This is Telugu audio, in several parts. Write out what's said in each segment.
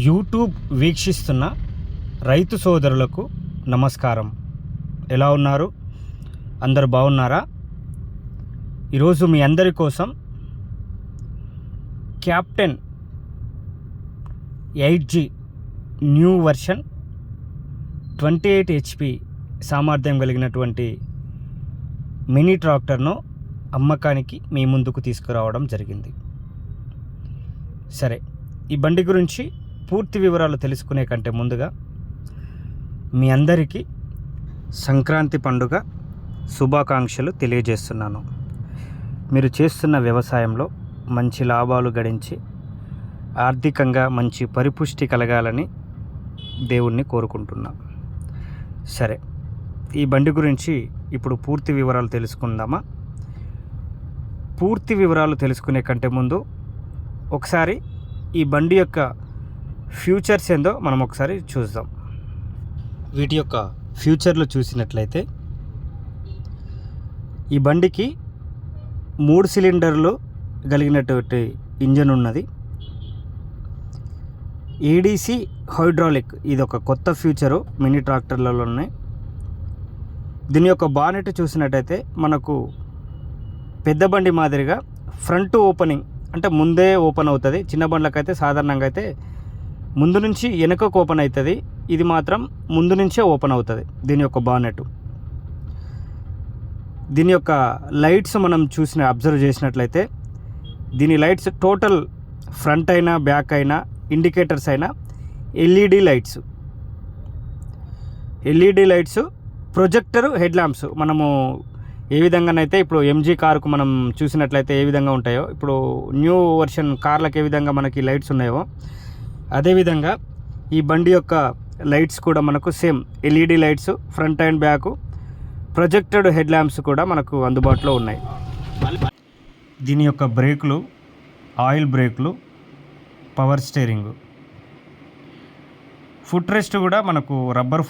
యూట్యూబ్ వీక్షిస్తున్న రైతు సోదరులకు నమస్కారం. ఎలా ఉన్నారు? అందరు బాగున్నారా? ఈరోజు మీ అందరి కోసం captain 8G new version 28 HP సామర్థ్యం కలిగినటువంటి మినీ ట్రాక్టర్ను అమ్మకానికి మీ ముందుకు తీసుకురావడం జరిగింది. సరే, ఈ బండి గురించి పూర్తి వివరాలు తెలుసుకునే కంటే ముందుగా మీ అందరికీ సంక్రాంతి పండుగ శుభాకాంక్షలు తెలియజేస్తున్నాను. మీరు చేస్తున్న వ్యవసాయంలో మంచి లాభాలు గడించి ఆర్థికంగా మంచి పరిపుష్టి కలగాలని దేవుణ్ణి కోరుకుంటున్నా. సరే, ఈ బండి గురించి ఇప్పుడు పూర్తి వివరాలు తెలుసుకుందామా? పూర్తి వివరాలు తెలుసుకునే కంటే ముందు ఒకసారి ఈ బండి యొక్క ఫ్యూచర్స్ ఏందో మనం ఒకసారి చూద్దాం. వీటి యొక్క ఫ్యూచర్లు చూసినట్లయితే ఈ బండికి 3 సిలిండర్లు కలిగినటువంటి ఇంజన్ ఉన్నది. ADC హైడ్రాలిక్, ఇది ఒక కొత్త ఫ్యూచరు మినీ ట్రాక్టర్లలోనే. దీని యొక్క బానెట్ చూసినట్టయితే మనకు పెద్ద బండి మాదిరిగా ఫ్రంట్ ఓపెనింగ్ అంటే ముందే ఓపెన్ అవుతుంది. చిన్న బండ్లకైతే సాధారణంగా అయితే ముందు నుంచి వెనుకకు ఓపెన్ అవుతుంది. ఇది మాత్రం ముందు నుంచే ఓపెన్ అవుతుంది దీని యొక్క బానెట్. దీని యొక్క లైట్స్ మనం అబ్జర్వ్ చేసినట్లయితే దీని లైట్స్ టోటల్ ఫ్రంట్ అయినా బ్యాక్ అయినా ఇండికేటర్స్ అయినా LED lights projector head lamps మనము ఏ విధంగానైతే ఇప్పుడు MG కారుకు మనం చూసినట్లయితే ఏ విధంగా ఉంటాయో, ఇప్పుడు న్యూ వర్షన్ కార్లకు ఏ విధంగా మనకి లైట్స్ ఉన్నాయో అదేవిధంగా ఈ బండి యొక్క లైట్స్ కూడా మనకు same LED lights front and back, projected head lamps కూడా మనకు అందుబాటులో ఉన్నాయి. దీని యొక్క బ్రేకులు ఆయిల్ బ్రేకులు, పవర్ స్టీరింగ్, ఫుట్ రెస్ట్ కూడా మనకు రబ్బర్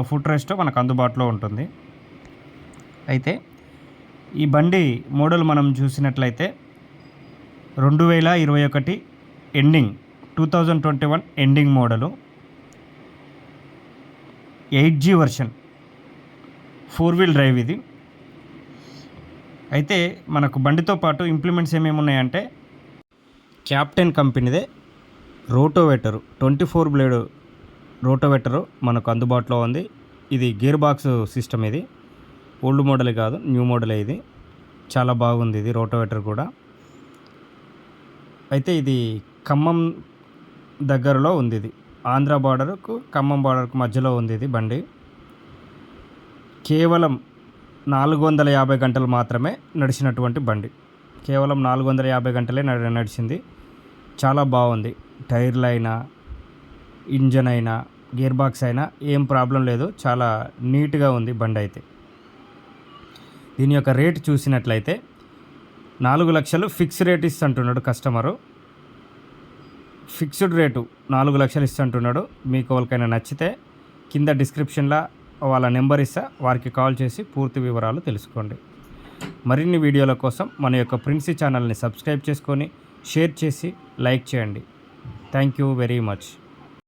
ఫుట్ రెస్ట్ మనకు అందుబాటులో ఉంటుంది. అయితే ఈ బండి మోడల్ మనం చూసినట్లయితే 2021 ending 2021 ending model, 8G version 4-wheel drive ఇది. అయితే మనకు బండితో పాటు ఇంప్లిమెంట్స్ ఏమేమి ఉన్నాయంటే క్యాప్టెన్ కంపెనీదే రోటోవేటరు 24 బ్లేడ్ రోటోవేటరు మనకు అందుబాటులో ఉంది. ఇది గేర్ బాక్స్ సిస్టమ్. ఇది ఓల్డ్ మోడల్ కాదు, న్యూ మోడలే. ఇది చాలా బాగుంది ఇది రోటోవేటర్ కూడా. అయితే ఇది ఖమ్మం దగ్గరలో ఉంది. ఇది ఆంధ్ర బార్డర్కు ఖమ్మం బార్డర్కు మధ్యలో ఉంది ఇది బండి. కేవలం 450 గంటలు మాత్రమే నడిచినటువంటి బండి. కేవలం 450 గంటలే నడిచింది. చాలా బాగుంది. టైర్లు అయినా, ఇంజన్ అయినా, గేర్ బాక్స్ అయినా ఏం ప్రాబ్లం లేదు. చాలా నీట్గా ఉంది బండి. అయితే దీని యొక్క రేటు చూసినట్లయితే 4 లక్షలు ఫిక్స్ రేట్ ఇస్తుంటున్నాడు కస్టమరు. ఫిక్స్డ్ రేటు 4 లక్షలు ఇస్తుంటున్నాడు. మీకు ఎవరికైనా నచ్చితే కింద డిస్క్రిప్షన్లో వాళ్ళ నెంబర్ ఇస్తా, వారికి కాల్ చేసి పూర్తి వివరాలు తెలుసుకోండి. మరిన్ని వీడియోల కోసం మన యొక్క ప్రిన్సీ ఛానల్ని సబ్స్క్రైబ్ చేసుకొని షేర్ చేసి లైక్ చేయండి. Thank you very much.